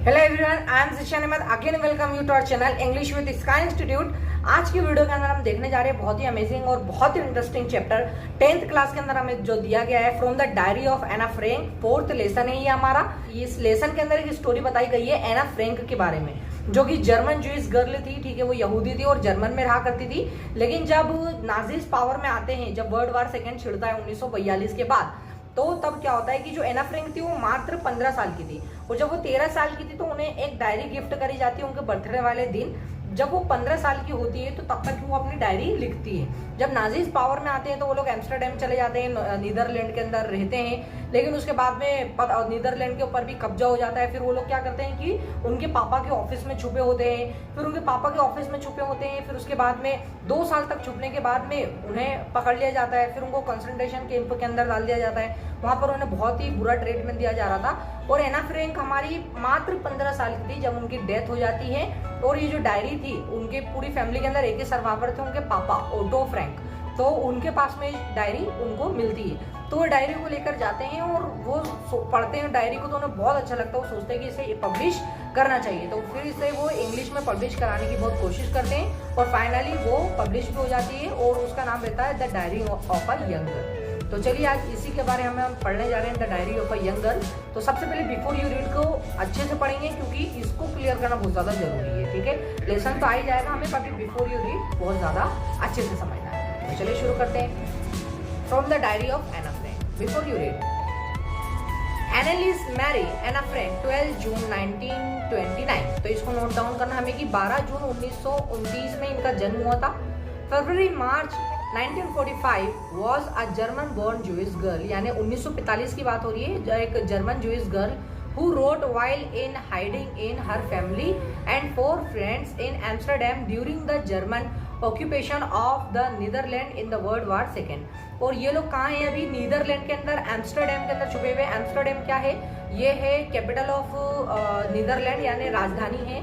Hello everyone, I am Zishan Ahmed. Again welcome you to our channel English with Sky Institute. आज की video के अंदर हम देखने जा रहे हैं बहुत ही अमेजिंग और बहुत ही इंटरेस्टिंग चैप्टर 10th क्लास के अंदर हमें जो दिया गया है from the diary of Anne Frank. 4th lesson है ये हमारा। इस लेसन के अंदर एक स्टोरी बताई गई है एना फ्रैंक के बारे में, जो कि जर्मन जूइश गर्ल थी। ठीक है, वो यहूदी थी और जर्मन में रहा करती थी। लेकिन जब नाजीज पावर में आते हैं, जब वर्ल्ड वार सेकेंड छिड़ता है 1942 के बाद, तो तब क्या होता है कि जो एना फ्रैंक थी वो मात्र 15 साल की थी, और जब वो 13 साल की थी तो उन्हें एक डायरी गिफ्ट करी जाती है उनके बर्थडे वाले दिन। जब वो 15 साल की होती है तो तब तक वो अपनी डायरी लिखती है। जब नाजीज पावर में आते हैं तो वो लोग एम्स्टरडेम चले जाते हैं, नीदरलैंड के अंदर रहते हैं। लेकिन उसके बाद में नीदरलैंड के ऊपर भी कब्जा हो जाता है। फिर वो लोग क्या करते हैं कि उनके पापा के ऑफिस में छुपे होते हैं। फिर उनके पापा के ऑफिस में छुपे होते हैं। फिर उसके बाद में 2 साल तक छुपने के बाद में उन्हें पकड़ लिया जाता है। फिर उनको कंसंट्रेशन कैंप के अंदर डाल दिया जाता है। वहां पर उन्हें बहुत ही बुरा ट्रीटमेंट दिया जा रहा था। और एना फ्रैंक हमारी मात्र 15 साल की थी जब उनकी डेथ हो जाती है। और ये जो डायरी थी, उनके पूरी फैमिली के अंदर एक ही सर्वाइवर थे, उनके पापा ओटो फ्रैंक। तो उनके पास में डायरी उनको मिलती है। तो वो डायरी को लेकर जाते हैं और वो पढ़ते हैं डायरी को, तो उन्हें बहुत अच्छा लगता है। वो सोचते हैं कि इसे पब्लिश करना चाहिए, तो फिर इसे वो इंग्लिश में पब्लिश कराने की बहुत कोशिश करते हैं। और फाइनली वो पब्लिश भी हो जाती है और उसका नाम रहता है the diary of a young girl. तो चलिए आज इसी के बारे में हम पढ़ने जा रहे हैं, the diary of a young girl. तो सबसे पहले बिफोर यू रीड को अच्छे से पढ़ेंगे, क्योंकि इसको क्लियर करना बहुत ज़्यादा जरूरी है। ठीक है, लेसन तो आ ही जाएगा हमें, बाकी बिफोर यू रीड बहुत ज़्यादा अच्छे से समझना है। तो चलिए शुरू करते हैं। From the diary of Anne Frank, before you read. Annelies Marie Anne Frank 12 June 1929। तो इसको नोट डाउन करना हमें कि 12 जून 1929 में इनका जन्म हुआ था। फरवरी मार्च 1945 was a German born Jewish girl, यानी 1945 की बात हो रही है, जो एक German Jewish girl who wrote while in hiding in her family and 4 friends in Amsterdam during the German occupation of the Netherlands in the World War II। और ये लोग कहाँ हैं अभी? नीदरलैंड के अंदर, एम्स्टरडेम के अंदर छुपे हुए। एम्स्टरडेम क्या है? ये है कैपिटल ऑफ नीदरलैंड, यानी राजधानी है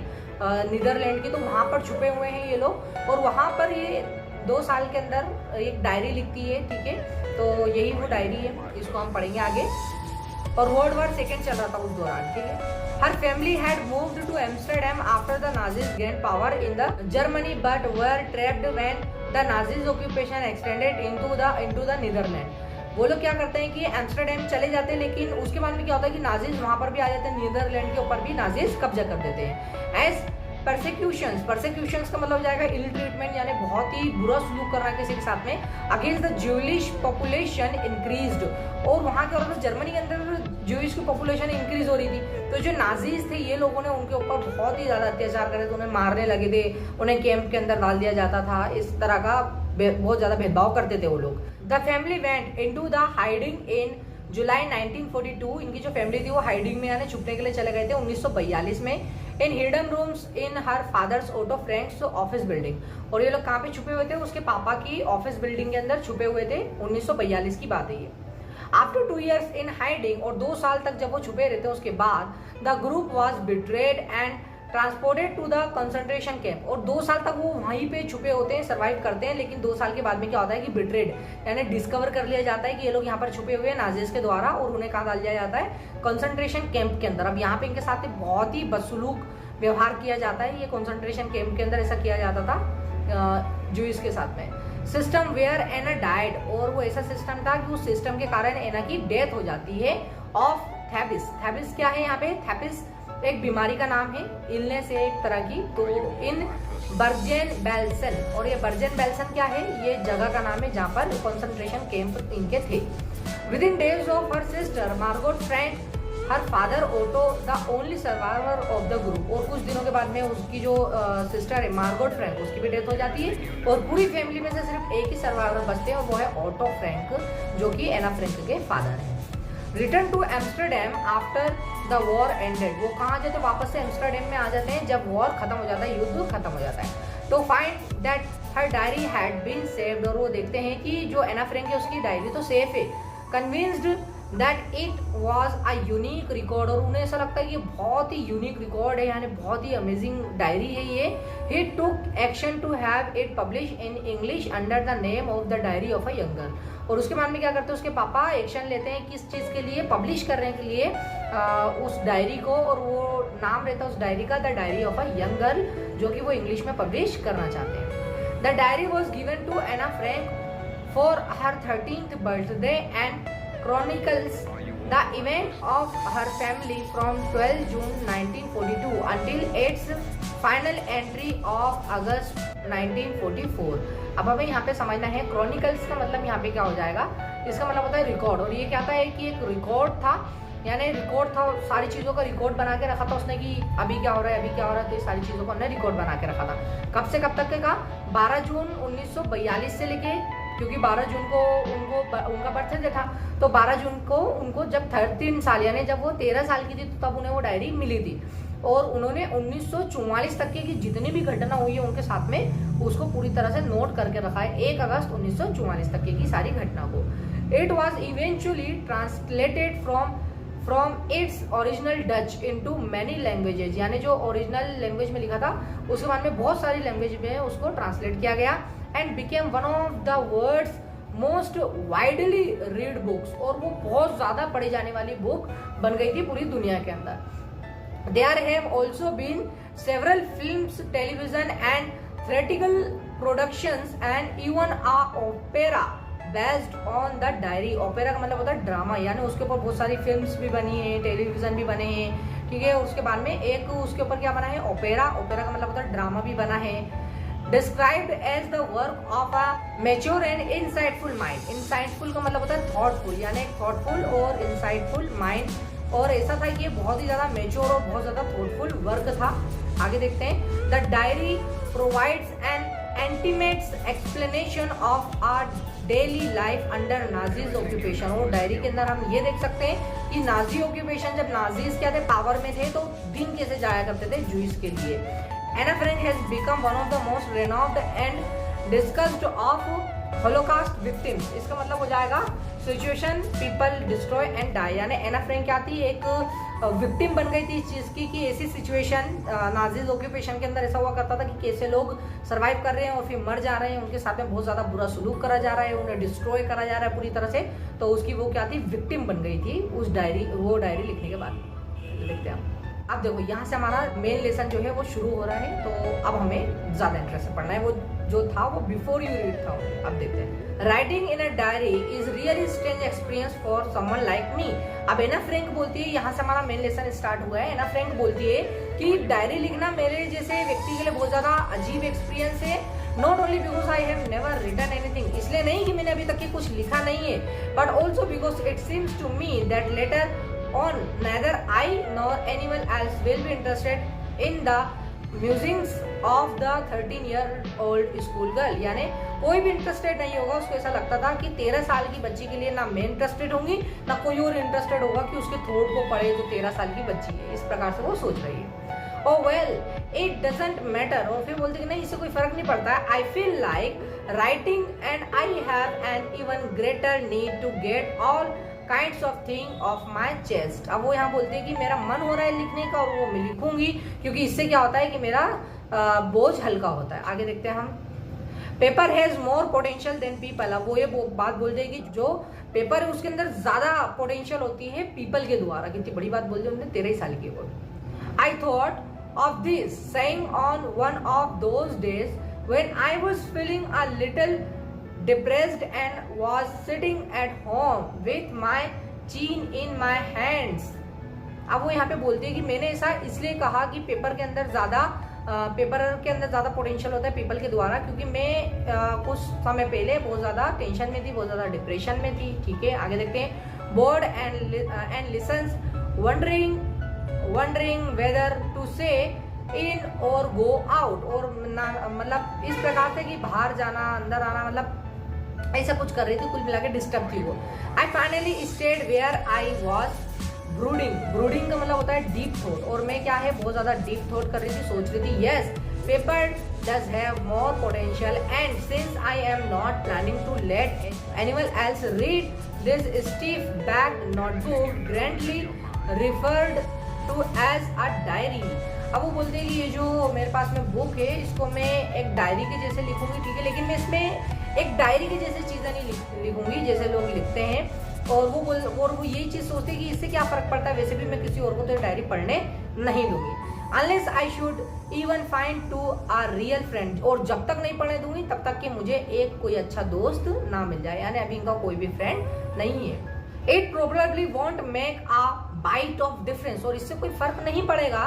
नीदरलैंड की। तो वहाँ पर छुपे हुए हैं ये लोग, और वहाँ पर ये 2 साल के अंदर एक डायरी लिखती है। ठीक है, तो यही वो डायरी है, इसको हम पढ़ेंगे आगे। और वर्ल्ड वार सेकेंड चल रहा था उस दौरान। ठीक है, her family had moved to Amsterdam after the Nazis gain power in the Germany but were trapped when the Nazis occupation extended into the Netherland. वो लोग क्या करते हैं कि एम्स्टरडेम चले जाते हैं, लेकिन उसके बाद में क्या होता है कि नाजीज वहां पर भी आ जाते हैं, नीदरलैंड के ऊपर भी नाजीज कब्जा कर देते हैं। एज परसिक्यूशंस का मतलब हो जाएगा इल ट्रीटमेंट, यानी बहुत ही बुरा सलूक करना किसी के साथ में। अगेंस्ट द ज्यूलिश पॉपुलेशन इंक्रीज्ड। और वहाँ के और जर्मनी के अंदर ज्यूइश की पॉपुलेशन इंक्रीज हो रही थी। तो जो नाजीज थे ये लोगों ने उनके ऊपर बहुत ही ज़्यादा अत्याचार करे थे, उन्हें मारने लगे थे, उन्हें कैंप के अंदर डाल दिया जाता था। इस तरह का बहुत ज़्यादा भेदभाव करते थे वो लोग। The family went into the hiding in July 1942। इनकी जो फैमिली थी वो हाइडिंग में, यानी छुपने के लिए चले गए थे 1942 में। In hidden rooms in her father's Otto Frank's office building. और ये लोग कहाँ पे छुपे हुए थे? उसके पापा की ऑफिस बिल्डिंग के अंदर छुपे हुए थे। 1942 की बात है ये। आफ्टर 2 years इन हाइडिंग, और 2 साल तक जब वो छुपे रहते उसके बाद, the group was betrayed and transported to the concentration camp. और 2 साल तक वो वहीं पे छुपे होते हैं, सर्वाइव करते हैं। लेकिन 2 साल के बाद में क्या होता है कि बिट्रेड, यानी डिस्कवर कर लिया जाता है कि ये लोग यहाँ पर छुपे हुए हैं नाजीज के द्वारा, और उन्हें कहाँ डाल दिया जाता है? कंसंट्रेशन कैंप के अंदर। अब यहाँ पे इनके साथ बहुत ही बदसलूक व्यवहार किया जाता है। ये कंसंट्रेशन कैंप के अंदर ऐसा किया जाता था जूइस के साथ में। सिस्टम वेयर एना डाइड, और वो ऐसा सिस्टम था कि उस सिस्टम के कारण एना की डेथ हो जाती है। ऑफ थैबिस। थैबिस क्या है यहाँ पे? थैबिस एक बीमारी का नाम है, इलनेस है एक तरह की। तो इन बर्जेन बेल्सन, और ये बर्जेन बेल्सन क्या है? ये जगह का नाम है जहाँ पर कंसंट्रेशन कैंप इनके थे। Within days of her sister Margot Frank, her father Otto the only survivor of the group. और कुछ दिनों के बाद में उसकी जो सिस्टर है मार्गोट फ्रैंक, उसकी भी डेथ हो जाती है। और पूरी फैमिली में से सिर्फ एक ही सर्वाइवर बचते हैं, और वो है ओटो फ्रैंक, जो कि एना फ्रैंक के फादर हैं। Return to Amsterdam after the war ended. वो कहाँ जाते? वापस से एम्स्टरडेम में आ जाते हैं जब वॉर खत्म हो जाता है, युद्ध खत्म हो जाता है। तो find that her diary had been saved. और वो देखते हैं कि जो एना फ्रैंक है उसकी डायरी तो सेफ है। Convinced that it was a unique record, और उन्हें ऐसा लगता है कि बहुत ही यूनिक रिकॉर्ड है, यानी बहुत ही अमेजिंग डायरी है ये। He took action to have it publish in English under the name of the diary of a young girl. और उसके बाद में क्या करते हैं, उसके पापा एक्शन लेते हैं किस चीज़ के लिए, पब्लिश करने के लिए उस डायरी को, और वो नाम रहता है उस डायरी का the diary of a young girl, जो कि वो इंग्लिश में पब्लिश करना चाहते हैं। The diary was given to Anne Frank for her 13th birthday and chronicles the event of her family from 12 June 1942 until its final entry of August 1944। अब हमें यहाँ पे समझना है क्रॉनिकल्स का मतलब यहाँ पे क्या हो जाएगा, इसका मतलब होता है रिकॉर्ड, और ये क्या था है कि एक रिकॉर्ड था, यानी रिकॉर्ड था, सारी चीज़ों का रिकॉर्ड बना के रखा था उसने कि अभी क्या हो रहा है अभी क्या हो रहा है, तो ये सारी चीज़ों को हमने रिकॉर्ड बना के रखा था। कब से कब तक का, 12 जून 1942 से लेके, क्योंकि 12 जून को उनका बर्थडे था, तो 12 जून को उनको जब 13 साल यानी जब वो 13 साल की थी तो तब उन्हें वो डायरी मिली थी, और उन्होंने 1944 तक की जितनी भी घटना हुई है उनके साथ में उसको पूरी तरह से नोट करके रखा है 1 अगस्त 1944 तक की सारी घटना को। It was eventually translated from its original Dutch into many languages, यानी जो ओरिजिनल लैंग्वेज में लिखा था उसके बाद में बहुत सारी लैंग्वेज में उसको ट्रांसलेट किया गया, and became one of the world's most widely read books, और वो बहुत ज्यादा पढ़ी जाने वाली बुक बन गई थी पूरी दुनिया के अंदर। There have also been several films, television and theatrical productions and even a opera based on the diary. Opera का मतलब होता है ड्रामा, यानी उसके ऊपर बहुत सारी फिल्म्स भी बनी है, टेलीविजन भी बने हैं, ठीक है। उसके बाद में एक उसके ऊपर क्या बना है, ओपेरा, ओपेरा का मतलब होता है ड्रामा भी बना है। Described as the work of a mature and insightful mind, insightful का मतलब होता है thoughtful, यानी thoughtful और insightful mind, और ऐसा था कि ये बहुत ही ज़्यादा मेच्योर और बहुत ज़्यादा thoughtful वर्क था। आगे देखते हैं, the diary provides an intimate explanation of our daily life under Nazis occupation। और डायरी के अंदर हम ये देख सकते हैं कि नाजी ऑक्यूपेशन, जब नाजीज क्या थे पावर में थे, तो दिन कैसे जाया करते थे जूइस के लिए। Anna Frank has become one of the most renowned and discussed of Holocaust victims। इसका मतलब हो जाएगा situation people destroy and die, यानी एना फ्रैंक क्या थी, एक विक्टिम बन गई थी इस चीज़ की कि ऐसी सिचुएशन नाजीज ऑक्यूपेशन के अंदर ऐसा हुआ करता था कि कैसे लोग सर्वाइव कर रहे हैं और फिर मर जा रहे हैं, उनके साथ में बहुत ज़्यादा बुरा सलूक करा जा रहा है, उन्हें डिस्ट्रॉय करा जा रहा है पूरी तरह से, तो उसकी वो क्या थी, विक्टिम बन गई थी उस वो डायरी लिखने के बाद। देखते हैं अब देखो यहाँ से हमारा मेन लेसन जो है वो शुरू हो रहा है, तो अब हमें ज़्यादा इंटरेस्ट से पढ़ना है, वो जो था वो बिफोर यू रीड था। अब देखते हैं, writing in a diary is really strange experience for someone like me. अब एना फ्रैंक बोलती है, यहाँ से हमारा मेन लेसन स्टार्ट हुआ है। एना फ्रैंक बोलती है कि डायरी लिखना मेरे जैसे व्यक्ति के लिए बहुत ज़्यादा अजीब एक्सपीरियंस है, not only because I have never written anything, इसलिए नहीं कि मैंने अभी तक की कुछ लिखा नहीं है, but also because it seems to me that later on neither I nor anyone else will be interested in the musings of the 13-year-old school girl। यानी कोई भी इंटरेस्टेड नहीं होगा, उसको ऐसा लगता था कि 13 साल की बच्ची के लिए ना मैं इंटरेस्टेड होंगी ना कोई और इंटरेस्टेड होगा कि उसके थ्रोट को पढ़े जो 13 साल की बच्ची है, इस प्रकार से वो सोच रही है। Oh well, it doesn't matter। और फिर बोलते कि नहीं, इससे कोई फर्क नहीं पड़ता। I feel like writing and I have an even greater need to get all kinds of thing of my chest. अब वो यहाँ बोलते हैं कि मेरा मन हो रहा है लिखने का और वो मैं लिखूंगी, क्योंकि इससे क्या होता है कि मेरा बोझ हल्का होता है। आगे देखते हैं हम, paper has more potential than people. अब वो ये बात बोल रहे कि जो पेपर है उसके अंदर ज्यादा पोटेंशियल होती है पीपल के द्वारा। कितनी बड़ी बात बोल दी उन्होंने, 13 साल की वो। I thought of this saying on one of those days when I was feeling a little depressed and was sitting at home with my chin in my hands। अब वो यहाँ पे बोलते हैं कि मैंने ऐसा इसलिए कहा कि पेपर के अंदर ज़्यादा पोटेंशियल होता है पीपल के द्वारा, क्योंकि मैं कुछ समय पहले बहुत ज़्यादा टेंशन में थी, बहुत ज़्यादा डिप्रेशन में थी। ठीक है, आगे देखते हैं, bored and listless wondering whether to say in और गो आउट। और मतलब इस प्रकार से कि बाहर जाना अंदर आना, मतलब ऐसा कुछ कर रही थी, कुल मिला के डिस्टर्ब थी वो। I finally stayed where I was brooding का मतलब होता है डीप थॉट, और मैं क्या है बहुत ज्यादा डीप थॉट कर रही थी, सोच रही थी। Yes, paper does have more potential and since I am not planning to let anyone else read this stiff back notebook grandly referred to as a diary. अब वो बोलते हैं कि ये जो मेरे पास में बुक है इसको मैं एक डायरी के जैसे लिखूंगी, ठीक है, लेकिन मैं इसमें एक डायरी के जैसे चीज़ें नहीं लिखूंगी जैसे लोग लिखते हैं। और वो यही चीज़ सोचते हैं कि इससे क्या फ़र्क पड़ता है, वैसे भी मैं किसी और को तो डायरी पढ़ने नहीं दूंगी। Unless I should even find to a real friend, और जब तक नहीं पढ़ने दूंगी तब तक कि मुझे एक कोई अच्छा दोस्त ना मिल जाए, यानी अभी इनका कोई भी फ्रेंड नहीं है। It probably won't make a bit of difference, और इससे कोई फर्क नहीं पड़ेगा।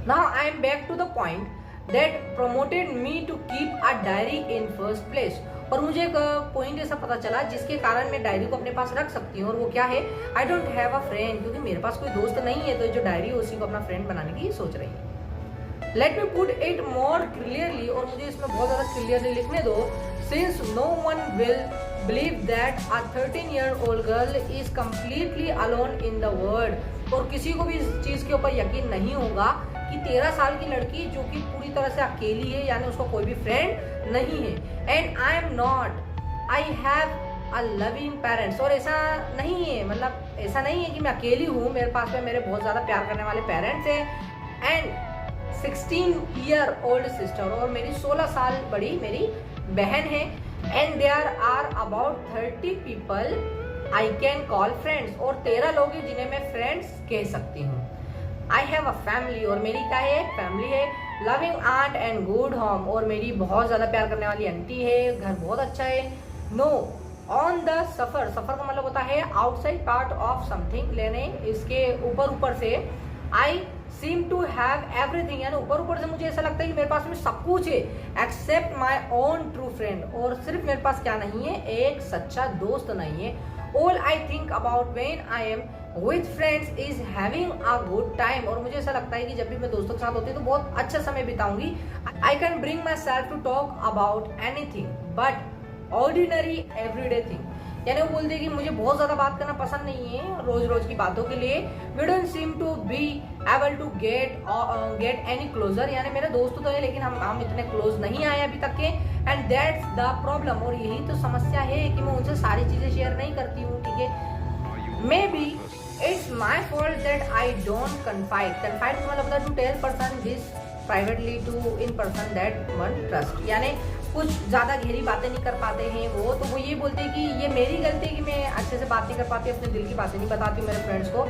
Now I am back to the point that promoted me to keep a diary in first place. और मुझे एक पॉइंट ऐसा पता चला जिसके कारण मैं डायरी को अपने पास रख सकती हूँ, और वो क्या है, I don't have a friend, क्योंकि मेरे पास कोई दोस्त नहीं है, तो जो डायरी है उसी को अपना फ्रेंड बनाने की सोच रही है। Let me put it more clearly, और मुझे इसमें बहुत ज्यादा क्लियरली लिखने दो। Since no one will believe that a 13-year-old girl is completely alone in the world, और किसी को भी इस चीज के ऊपर यकीन नहीं होगा कि 13 साल की लड़की जो कि पूरी तरह से अकेली है, यानी उसका कोई भी फ्रेंड नहीं है। And I am not, I have a loving parents, और ऐसा नहीं है, मतलब ऐसा नहीं है कि मैं अकेली हूँ, मेरे पास में मेरे बहुत ज़्यादा प्यार करने वाले पेरेंट्स हैं। एंड 16-year-old सिस्टर, और मेरी 16 साल बड़ी मेरी बहन है। And there are about 30 people I can call friends, और 13 लोग हैं जिन्हें मैं फ्रेंड्स कह सकती हूँ। आई हैव अ फैमिली, और मेरी क्या है, फैमिली है। Loving aunt and good home, और मेरी बहुत ज़्यादा प्यार करने वाली आंटी है, घर बहुत अच्छा है। नो ऑन द सफर, सफर का मतलब होता है आउटसाइड पार्ट ऑफ समथिंग, लेने इसके ऊपर से। आई सीम टू हैव एवरीथिंग, यानी ऊपर से मुझे ऐसा लगता है कि मेरे पास में सब कुछ है, except my own true friend, और सिर्फ मेरे पास क्या नहीं है, एक सच्चा दोस्त नहीं है। All I think about when I am with friends is having a good time, और मुझे ऐसा लगता है कि जब भी मैं दोस्तों के साथ होती हूँ तो बहुत अच्छा समय बिताऊंगी। I can bring myself to talk about anything but ordinary everyday thing, यानी वो बोलते हैं कि मुझे बहुत ज्यादा बात करना पसंद नहीं है रोज रोज की बातों के लिए। We don't seem to be able to get any closer, यानी मेरे दोस्त तो है लेकिन हम इतने क्लोज नहीं आए अभी तक के। एंड दैट्स द प्रॉब्लम, और यही तो समस्या है कि मैं उनसे सारी चीजें शेयर नहीं करती हूँ, ठीक है। Maybe it's my fault that I don't confide का मतलब होता है to tell person this privately to in person that one trust, यानी कुछ ज़्यादा गहरी बातें नहीं कर पाते हैं वो ये बोलते हैं कि ये मेरी गलती है कि मैं अच्छे से बात नहीं कर पाती, अपने दिल की बातें नहीं बताती मेरे फ्रेंड्स को।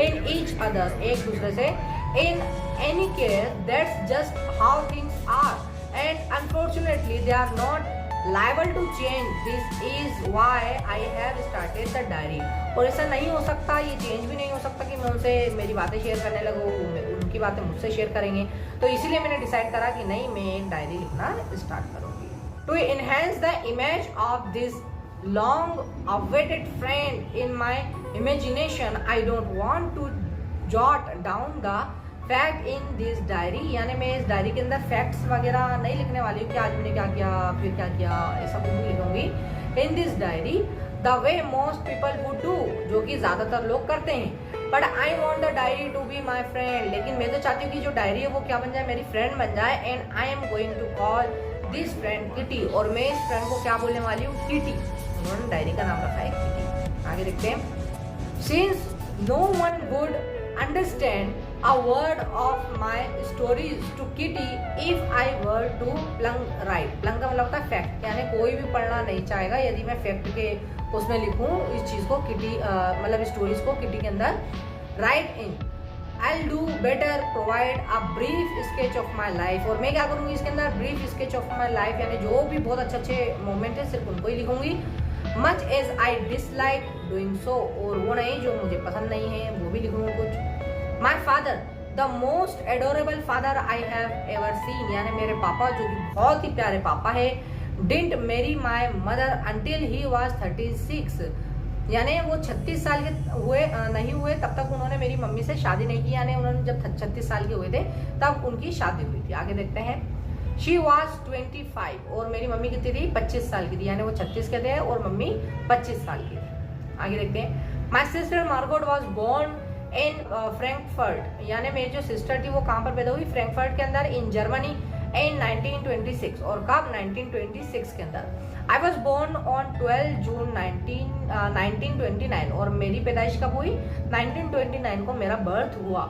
इन ईच अदर, एक दूसरे से। In any care that's just how things are and unfortunately they are not liable to change. This is why I have started the diary. और ऐसा नहीं हो सकता, ये चेंज भी नहीं हो सकता कि मैं उनसे मेरी बातें शेयर करने लगूँ, उनकी बातें मुझसे शेयर करेंगे, तो इसीलिए मैंने डिसाइड करा कि नहीं, मैं एक डायरी लिखना स्टार्ट करूँगी। To enhance the image of this long-awaited friend in my imagination, I don't want to jot down the fact in this diary, यानी मैं इस डायरी के अंदर फैक्ट्स वगैरह नहीं लिखने वाली हूँ कि आज मैंने क्या किया फिर क्या किया, ऐसा कुछ नहीं लिखूंगी। In this diary the way most people would do, जो कि ज्यादातर लोग करते हैं। But I want the diary to be my friend, लेकिन मैं तो चाहती हूँ कि जो डायरी है वो क्या बन जाए, मेरी फ्रेंड बन जाए। And I am going to call this friend Kitty, और मैं इस फ्रेंड को क्या बोलने वाली हूँ, किटी। उन्होंने डायरी का नाम रखा है किटी। आगे देखते हैं। Since no one would understand a word of my stories to Kitty if I were to plunk right. plunk का मतलब होता है फैक्ट, यानी कोई भी पढ़ना नहीं चाहेगा यदि मैं फैक्ट के उसमें लिखूं इस चीज को, किटी मतलब स्टोरीज को किटी के अंदर। Right in I'll do better provide a brief sketch of my life, और मैं क्या करूंगी इसके अंदर, brief sketch of my life, यानी जो भी बहुत अच्छे अच्छे मोमेंट है सिर्फ उनको ही लिखूंगी। Much as I dislike doing so, और वो नहीं जो मुझे पसंद नहीं है वो भी लिखूंगा कुछ। My father, the most adorable father I have ever seen, यानी मेरे पापा जो कि बहुत ही प्यारे पापा है। Didn't marry my mother until he was 36, यानी वो 36 साल के नहीं हुए तब तक उन्होंने मेरी मम्मी से शादी नहीं की, यानी उन्होंने जब 36 साल के हुए थे तब उनकी शादी हुई थी। आगे देखते हैं। She was 25, और मेरी मम्मी कितनी थी, 25 साल की थी, यानी वो 36 के थे और मम्मी 25 साल की थी। आगे देखते हैं। My sister Margot was born in Frankfurt, यानी मेरी जो सिस्टर थी वो कहाँ पर पैदा हुई, फ्रैंकफर्ट के अंदर, इन जर्मनी। इन 1926 और कब 1926 के अंदर। I was born on 12 June 1929 और मेरी पैदाइश कब हुई 1929 को मेरा बर्थ हुआ।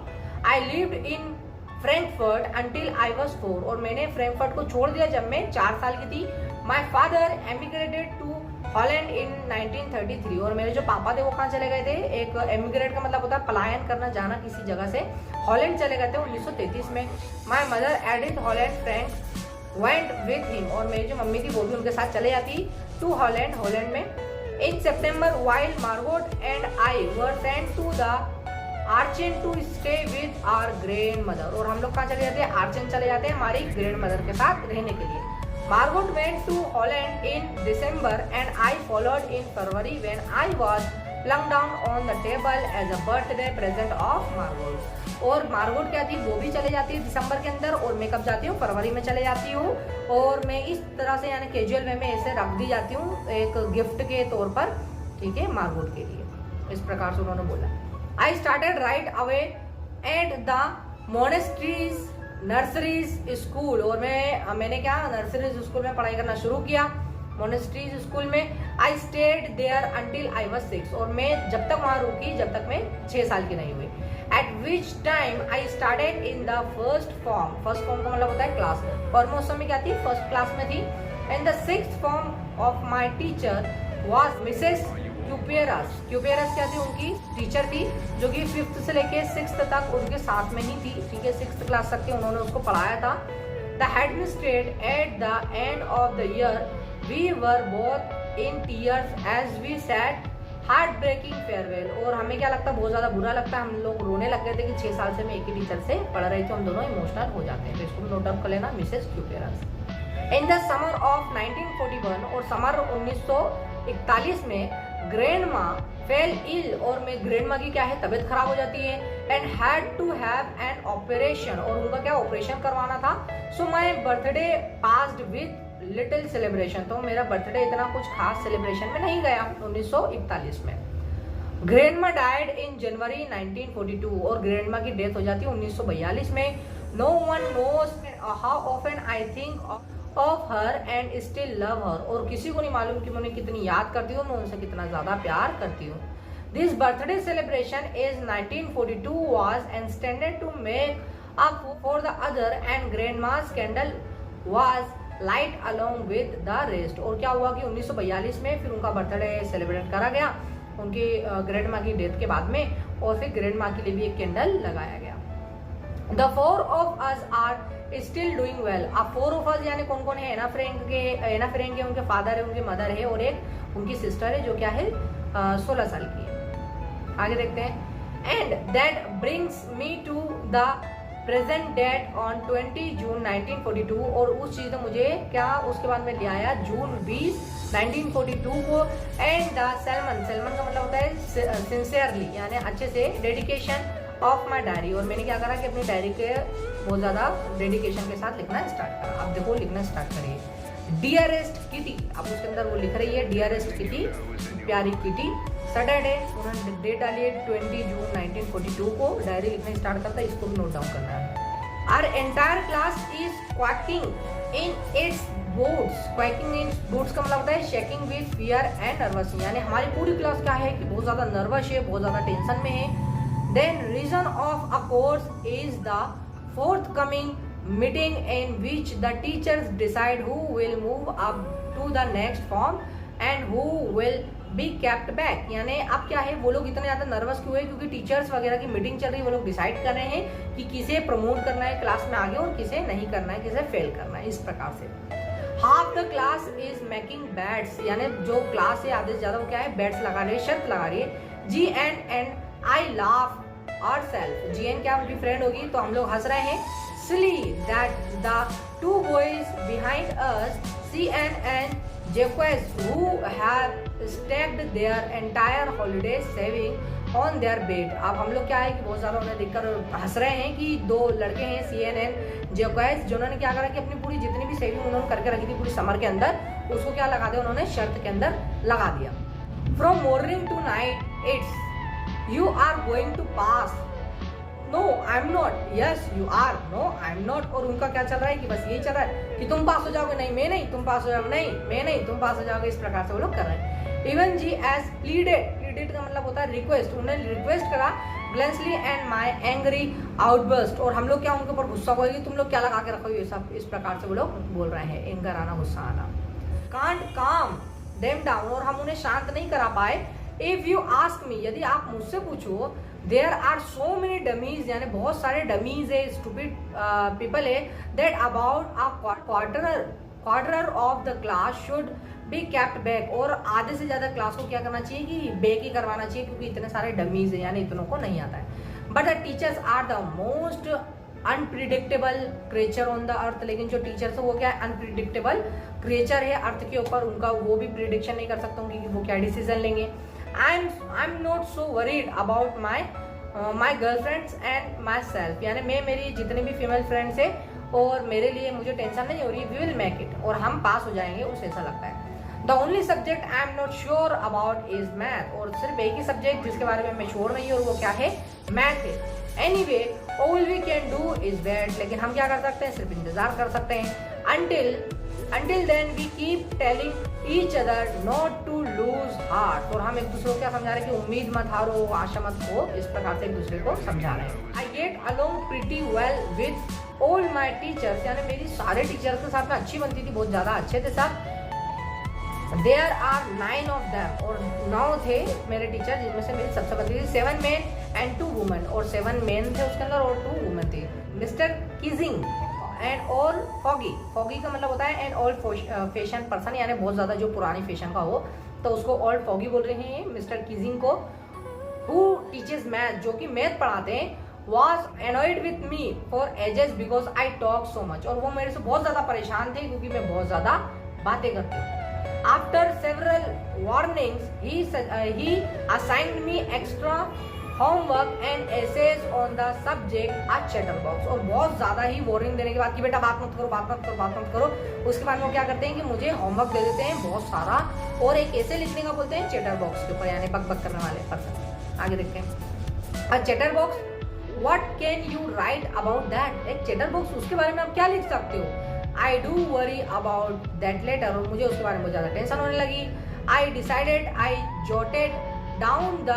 I lived in Frankfurt until I was 4 और मैंने फ्रैंकफर्ट को छोड़ दिया जब मैं 4 साल की थी। माई फादर एमिग्रेटेड टू हॉलैंड इन 1933 और मेरे जो पापा थे वो कहाँ चले गए थे, एक एमिग्रेट का मतलब होता है पलायन करना, जाना किसी जगह से, हॉलैंड चले गए थे 1933 में। My mother Edith Holland Frank went with him और मेरी जो मम्मी थी वो भी उनके साथ चले जाती टू हॉलैंड, हॉलैंड में। In September while Margot and I were sent to the Aachen to stay with our grandmother और हम लोग कहाँ चले जाते हैं, आर्चेन चले जाते हैं हमारी ग्रैंड मदर के साथ रहने के लिए। Margot went to Holland in December and I followed in February when I was flung down on the table as a birthday present of Margot। और मार्गोट क्या थी, वो भी चले जाती है दिसंबर के अंदर और मैं कब जाती हूँ, फरवरी में चले जाती हूँ और मैं इस तरह से यानी कैजुअल वे में ऐसे रख दी जाती हूँ एक गिफ्ट के तौर पर, ठीक है, मार्गोट के लिए। इस प्रकार से उन्होंने बोला। I started right away at the monasteries nurseries school और मैंने क्या नर्सरीज स्कूल में पढ़ाई करना शुरू किया, मोनेस्ट्रीज स्कूल में। I stayed there until I was 6 और मैं जब तक वहां रुकी जब तक मैं 6 साल की नहीं हुई। Eight which time I started in the first form, first form का मतलब होता है क्लास, और मैं उस समय क्या थी, फर्स्ट क्लास में थी। And the 6th form of my teacher was Mrs Kuiperus. Kuiperus क्या थी, उनकी टीचर थी जो कि 5th से लेके 6th तक उनके साथ में ही थी, ठीक है, 6th क्लास तक के उन्होंने उसको पढ़ाया था। The headmistress at the end of the year we were both in tears as we said heartbreaking farewell और हमें क्या लगता है, बहुत ज्यादा बुरा लगता है, हम लोग रोने लग गए थे कि 6 साल से मैं एक ही टीचर से पढ़ रही थी, हम दोनों इमोशनल हो जाते हैं। तो इसको नोट डाउन कर लेना, Mrs Kuiperus. In the summer of 1941 और समर 1941 में ग्रैंड माँ फेल इल और मैं ग्रैंड माँ की क्या है, तबीयत खराब हो जाती है। And had to have an operation और उनका क्या ऑपरेशन करवाना था। So my birthday passed with little celebration, तो मेरा बर्थडे इतना कुछ खास सेलिब्रेशन में नहीं गया 1941 में। ग्रैंड माँ डाइड इन जनवरी 1942 और ग्रैंड माँ की डेथ हो जाती है 1942 में। No one knows how often I think of her and still love her और किसी को नहीं मालूम कि मैं उन्हें कितनी याद करती हूँ, मैं उनसे कितना ज्यादा प्यार करती हूँ। This birthday celebration is 1942 was intended to make up for the other and grandma's candle was light along with the rest। और क्या हुआ कि 1942 में फिर उनका बर्थडे सेलिब्रेट करा गया उनकी ग्रैंड माँ की डेथ के बाद में और फिर ग्रैंड माँ के लिए भी एक कैंडल लगाया गया। The 4 of us are still doing well। अब 4 of us यानी कौन कौन है, एना फ्रैंक के उनके फादर है, उनके मदर है और एक उनकी सिस्टर है जो क्या है 16 साल की है। आगे देखते हैं। And that brings me to the present date on 20 June 1942 और उस चीज ने मुझे क्या उसके बाद में ले आया जून 20 1942 को। एंड द सैलमन का मतलब होता है सिंसियरली यानी अच्छे से, डेडिकेशन ऑफ माई डायरी और मैंने क्या करा कि अपनी डायरी के बहुत ज्यादा डेडिकेशन के साथ लिखना स्टार्ट करा। अब देखो लिखना स्टार्ट करिए। डियरेस्ट किटी, अब उसके अंदर वो लिख रही है डियरेस्ट किटी, प्यारी किटी। सैटरडे उन्होंने डेट डाली है 20 जून 1942 को, डायरी लिखना स्टार्ट करता है, इसको भी नोट डाउन करना है। Our entire class is quaking in its boots. Quaking in boots का मतलब होता है shaking with fear and nervous, यानी हमारी पूरी क्लास क्या है कि बहुत ज्यादा नर्वस है, बहुत ज्यादा टेंशन में है। Then reason of a course is the forthcoming meeting in which the teachers decide who will move up to the next form and who will be kept back। यानी अब क्या है, वो लोग इतने ज्यादा नर्वस क्यों है, क्योंकि टीचर्स वगैरह की मीटिंग चल रही है, वो लोग डिसाइड कर रहे हैं कि किसे प्रमोट करना है क्लास में आगे और किसे नहीं करना है, किसे फेल करना है। इस प्रकार से half the class is making bats, यानी जो क्लास है आधे से ज्यादा वो क्या है, बैट्स लगा रही है, शर्त लगा रही है। G and I laugh ourselves, GN क्या उनकी फ्रेंड होगी तो हम लोग हंस रहे हैं। Silly that the 2 boys behind us, CN and Jacques, who have stacked their entire holiday saving on their bed। अब हम लोग क्या है कि बहुत ज्यादा उन्हें देखकर हंस रहे हैं कि 2 लड़के हैं CN and Jacques जिन्होंने क्या करा कि अपनी पूरी जितनी भी सेविंग उन्होंने करके रखी थी पूरी समर के अंदर, उसको क्या लगा दिया उन्होंने, शर्त के अंदर लगा दिया। From morning to night it's you are going to pass no I am not, yes you are, no I am not. और उनका क्या चल रहा है कि बस यही चल रहा है कि तुम पास हो जाओगे, नहीं मैं नहीं, तुम पास हो जाओगे, नहीं मैं नहीं, तुम पास हो जाओगे। इस प्रकार से वो लोग कर रहे हैं। इवन जी एज प्लीडेड, प्लीडेड का मतलब होता है रिक्वेस्ट, उन्होंने रिक्वेस्ट करा ग्लेंसली एंड माई एंग्री आउटबर्स्ट। और हम लोग क्या उनके ऊपर गुस्सा हो गए, तुम लोग क्या लगा के रखो ये सब। इस प्रकार से वो लोग बोल रहे हैं, एंगर आना, गुस्सा आना। कांट काम देम डाउन, और हम उन्हें शांत नहीं करा पाए। इफ यू आस्क मी, यदि आप मुझसे पूछो, there are so many dummies, यानी बहुत सारे डमीज है, स्टूपिड पीपल है, that about a quarter of the class should be kept back. और आधे से ज्यादा क्लास को क्या करना चाहिए कि बैक ही करवाना चाहिए, क्योंकि इतने सारे डमीज है, यानी इतनों को नहीं आता है। But the teachers are the most unpredictable creature on the earth. लेकिन जो टीचर्स है वो क्या है, अनप्रिडिक्टेबल क्रिएचर है अर्थ के ऊपर, उनका वो भी प्रिडिक्शन नहीं कर सकता हूँ कि वो क्या डिसीजन लेंगे। आई am not so worried about my girlfriends and my self, यानी मैं, मेरी जितनी भी फीमेल फ्रेंड्स है और मेरे लिए मुझे टेंशन नहीं हो रही, वी विल मेक इट, और हम पास हो जाएंगे, उसे ऐसा लगता है। The only subject I am not sure about is math, और सिर्फ एक ही सब्जेक्ट जिसके बारे में मैं श्योर नहीं, और वो क्या है, मैथ है। Anyway all we can do is wait, लेकिन हम क्या कर सकते हैं, सिर्फ इंतजार कर सकते हैं। Until then we keep telling each other not to lose heart, और हम एक दूसरे को क्या समझा रहे हैं कि उम्मीद मत हारो, आशा मत खो, इस प्रकार से एक दूसरे को समझा रहे हैं। I get along pretty well with all my teachers, यानी मेरी सारे टीचर्स के साथ में अच्छी बनती थी, बहुत ज्यादा अच्छे थे सब। There are 9 of them, और 9 थे मेरे टीचर, जिनमें से मेरी सबसे बनती थी 7 men and 2 women, और 7 men थे उसके अंदर और 2 women थे। Mister किजिंग and all foggy, foggy का मतलब होता है एंड ऑल फैशन पर्सन, यानी बहुत ज्यादा जो पुरानी फैशन का हो, तो उसको ऑल फॉगी बोल रहे हैं मिस्टर किजिंग को। हु टीचेस मैथ, जो कि मैथ पढ़ाते हैं, was annoyed with me for ages because I talk so much, और वो मेरे से बहुत ज्यादा परेशान थे क्योंकि मैं बहुत ज्यादा बातें करती हूँ। After several warnings he assigned me extra homework and essays on the subject a chatterbox, और बहुत ज्यादा ही वार्निंग देने के बाद कि बेटा बात मत करो, बात मत करो, बात मत करो, उसके बाद वो क्या करते हैं कि मुझे होमवर्क दे देते हैं बहुत सारा, और एक ऐसे लिखने का बोलते हैं चैटर बॉक्स के ऊपर, यानी बक बक करने वाले पर्सन। आगे देखते हैं। A chatterbox, what can you write about that, एक चैटर बॉक्स, उसके बारे में आप क्या लिख सकते हो। I do worry about that letter, और मुझे उसके बारे में बहुत ज्यादा टेंशन होने लगी। I decided, I jotted down the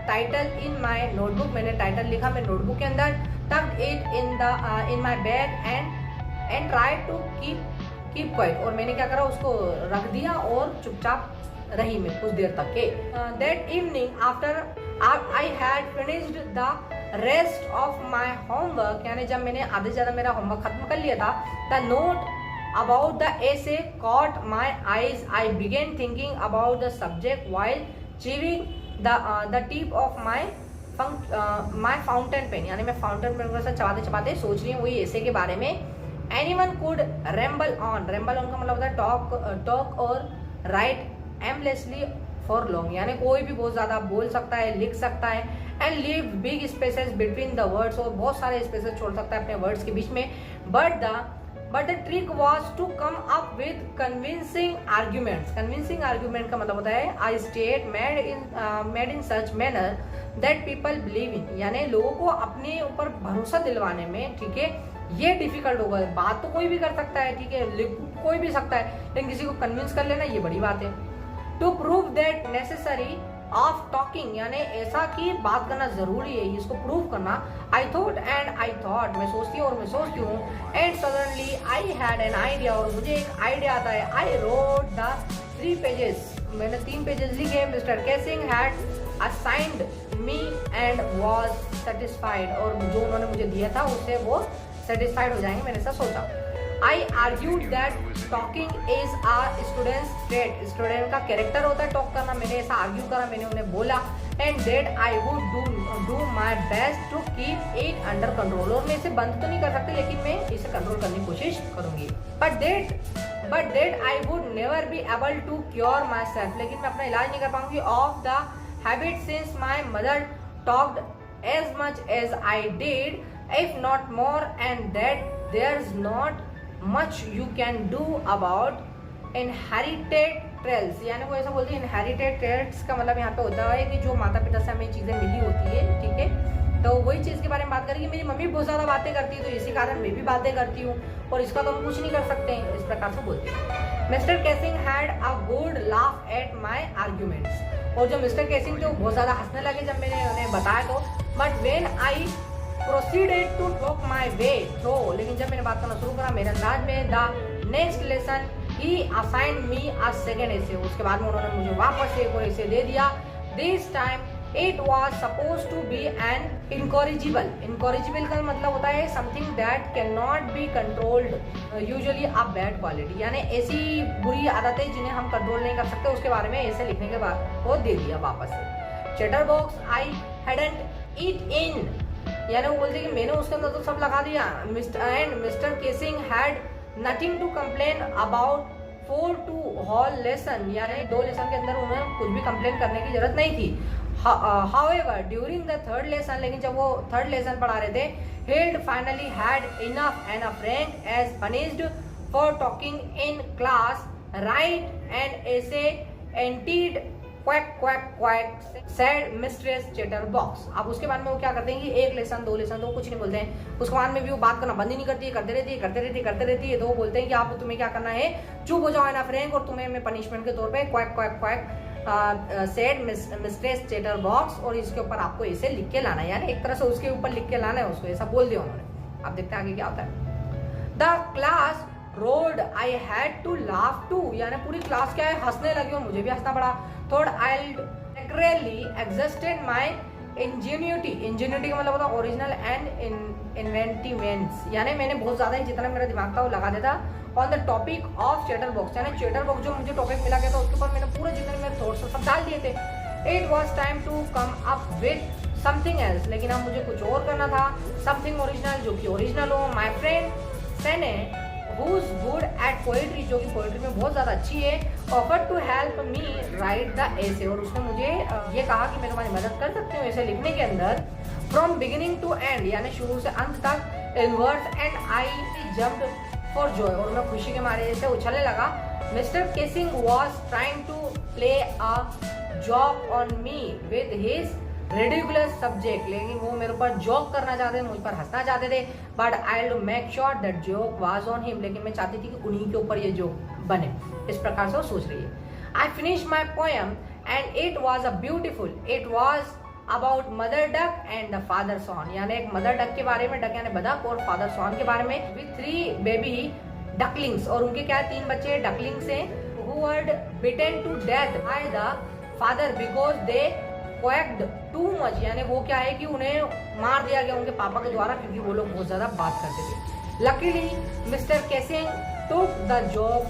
title in my notebook, मैंने टाइटल लिखा मेरे नोटबुक के अंदर। Tucked it in my bag and try to keep quiet, और मैंने क्या करा, उसको रख दिया और चुपचाप रही मैं कुछ देर तक के। That evening after I had finished the rest of my homework, यानी जब मैंने आधे से ज्यादा मेरा होमवर्क खत्म कर लिया था, the note about the essay caught my eyes. I began thinking about the subject while chewing the tip of my fountain pen, यानी मैं फाउंटेन पेन के साथ चबाते चबाते सोच रही हूँ वही ऐसे के बारे में। Anyone could ramble on का मतलब होता है talk और write aimlessly for long, यानी कोई भी बहुत ज्यादा बोल सकता है, लिख सकता है, and leave big spaces between the words, और बहुत सारे स्पेसेस छोड़ सकता है अपने वर्ड्स के बीच में। But the trick was to come up with convincing arguments. Convincing argument का मतलब होता है I state made in such manner that people believe in, यानी लोगों को अपने ऊपर भरोसा दिलवाने में, ठीक है, ये डिफिकल्ट होगा। बात तो कोई भी कर सकता है, ठीक है, लिख कोई भी सकता है, लेकिन किसी को कन्विंस कर लेना ये बड़ी बात है। To prove that necessary of talking, यानी ऐसा कि बात करना जरूरी है, इसको प्रूव करना। आई थॉट, मैं सोचती हूँ और मैं सोचती हूँ, and suddenly I had an idea, और मुझे एक आइडिया आता है। आई रोट द 3 पेजेस, मैंने 3 पेजेस लिखे। Mister Keesing had assigned me and was satisfied, और जो उन्होंने मुझे दिया था उससे वो सेटिस्फाइड हो जाएंगे, मैंने ऐसा सोचा। I argued that talking is a student's trait, student का कैरेक्टर होता है टॉक करना, मैंने ऐसा आर्ग्यू करा, मैंने उन्हें बोला। And that I would do my best to keep it under control, और मैं इसे बंद तो नहीं कर सकती, लेकिन मैं इसे कंट्रोल करने की कोशिश करूंगी। But that I would never be able to cure myself, लेकिन मैं अपना इलाज नहीं कर पाऊंगी of the habit since my mother talked as much as I did, if not more, and that there is not much you can do about inherited traits, यानी वो ऐसा बोलती है inherited traits का मतलब यहाँ पे होता है कि जो माता पिता से हमें चीजें मिली होती है, ठीक है, तो वही चीज़ के बारे में बात करें कि मेरी मम्मी बहुत ज़्यादा बातें करती है, तो इसी कारण मैं भी बातें करती हूँ और इसका तो हम कुछ नहीं कर सकते हैं, इस प्रकार से बोलते हैं। Mister Keesing had a good laugh at my arguments, और जो मिस्टर केसिंग थे वो बहुत ज़्यादा हंसने लगे जब मैंने उन्हें बताया तो। But when I proceeded to talk my way through, लेकिन जब मैंने बात करना शुरू करा मेरे अंदाज में, the next lesson he assigned me a second essay, उसके बाद में उन्होंने मुझे वापस एक और एसे दे दिया। This time it was suppose to be an incorrigible, incorrigible का मतलब होता है something that can not be controlled, usually a bad quality, यानी ऐसी बुरी आदतें जिन्हें हम कंट्रोल नहीं कर सकते, उसके बारे में ऐसे लिखने के बाद वो दे दिया वापस से। चैटर बॉक्स आई हैडंट ईट इन, यानी वो बोलते कि मैंने उसके अंदर तो सब लगा दिया। Mister Keesing had nothing to complain about 4 to whole lesson, यानी 2 लेसन के अंदर उन्हें कुछ भी कंप्लेन करने की जरूरत नहीं थी। However, during the third lesson, लेकिन जब वो थर्ड लेसन पढ़ा रहे थे, Hild finally had enough and a Frank as punished for talking in class, write an essay, indeed quack quack quack said mistress Chatterbox। अब उसके बाद में वो क्या करते हैं कि 1 लेसन 2 लेसन तो वो कुछ नहीं बोलते हैं, उसके बाद में भी वो बात करना बंद ही नहीं करती है, करते रहती है। तो वो बोलते हैं कि आप तुम्हें क्या करना है, चुप हो जाओ एना फ्रैंक, और तुम्हें मैं पनिशमेंट के तौर पे quack quack quack said mistress chatterbox, और इसके ऊपर आपको इसे लिख के लाना है, यानी एक तरह से उसके ऊपर लिख के लाना है उसको, ऐसा बोल दिया उन्होंने। अब देखते हैं आगे क्या होता है। The class roared I had to laugh too, यानी पूरी क्लास क्या है, हंसने लगी और मुझे भी हंसना पड़ा। थर्ड आई एक्रेली एग्जिस्टेड माई इंजीन्यूटी, इंजीन्यूटी का मतलब होता है ओरिजिनल एंड इन्वेंटिवमेंट्स, यानी मैंने बहुत ज्यादा ही जितना मेरा दिमाग था वो लगा देता on the topic of chatter box, यानी चैटर बॉक्स जो मुझे टॉपिक मिला गया था उसके ऊपर मैंने पूरे जितने मेरे थॉट्स सब डाल दिए थे। It was time to come up with something else, लेकिन अब मुझे कुछ और करना था, समथिंग ओरिजिनल, जो कि ओरिजिनल हो। माई फ्रेंड सेने who's good at poetry, जो कि पोएट्री में बहुत ज़्यादा अच्छी है, offered to help me write the essay, और उसने मुझे ये कहा कि मैं तुम्हारी मदद कर सकती हूँ ऐसे लिखने के अंदर, from beginning to end, यानी शुरू से अंत तक, in words, and I jumped for joy, और मैं खुशी के मारे ऐसे उछलने लगा। Mr. Kissing was trying to play a joke on me with his ridiculous subject, लेकिन वो मेरे ऊपर जोक करना चाहते थे, मुझ पर हंसना चाहते थे। But I to make sure that joke was on him, लेकिन मैं चाहती थी कि उन्हीं के ऊपर ये जोक बने, इस प्रकार से वो सोच रही है। I finish my poem and it was a beautiful, it was about mother duck and the father swan, यानी एक मदर डक के बारे में, डक यानी बदक, और फादर सॉन के बारे में, विथ 3 बेबी डकलिंग्स, और उनके क्या 3 बच्चे डकलिंग्स हैं, who were bitten to death by the father because they quacked too much, यानी वो क्या है कि उन्हें मार दिया गया उनके पापा के द्वारा क्योंकि वो लोग बहुत ज्यादा बात करते थे। Luckily mister casing took the joke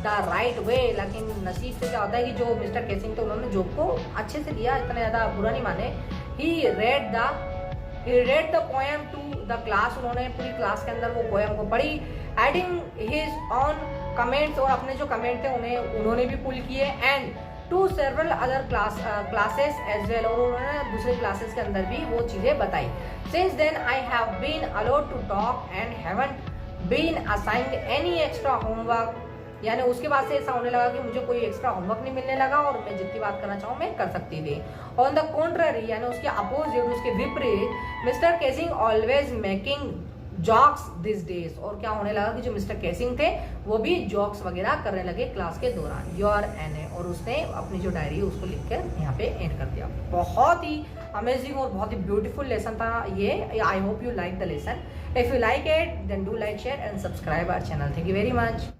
the right way, लेकिन नसीब से क्या होता है कि जो मिस्टर केसिंग थे उन्होंने जोक को अच्छे से लिया, इतना ज्यादा बुरा नहीं माने। He read the poem to the class, उन्होंने पूरी क्लास के अंदर वो पोएम को पढ़ी, एडिंग हिज ऑन कमेंट्स, और अपने जो कमेंट थे उन्होंने भी पुल किए, and to several other classes as well, और उन्होंने दूसरे क्लासेस के अंदर भी वो चीजें बताई। Since then I have been allowed to talk and haven't been assigned any extra homework, यानी उसके बाद से ऐसा होने लगा कि मुझे कोई एक्स्ट्रा होमवर्क नहीं मिलने लगा और मैं जितनी बात करना चाहूँ मैं कर सकती थी। ऑन द कॉन्ट्ररी, यानी उसके अपोजिट, उसके विपरीत, mister Keesing always making jokes this days, और क्या होने लगा कि जो मिस्टर केसिंग थे वो भी जॉक्स वगैरह करने लगे क्लास के दौरान। योर एन, और उसने अपनी जो डायरी है उसको लिखकर यहाँ पे एंड कर दिया। बहुत ही अमेजिंग और बहुत ही ब्यूटीफुल लेसन था ये। I hope you like the lesson. If you like it then do like, share and subscribe our channel. Thank you very much.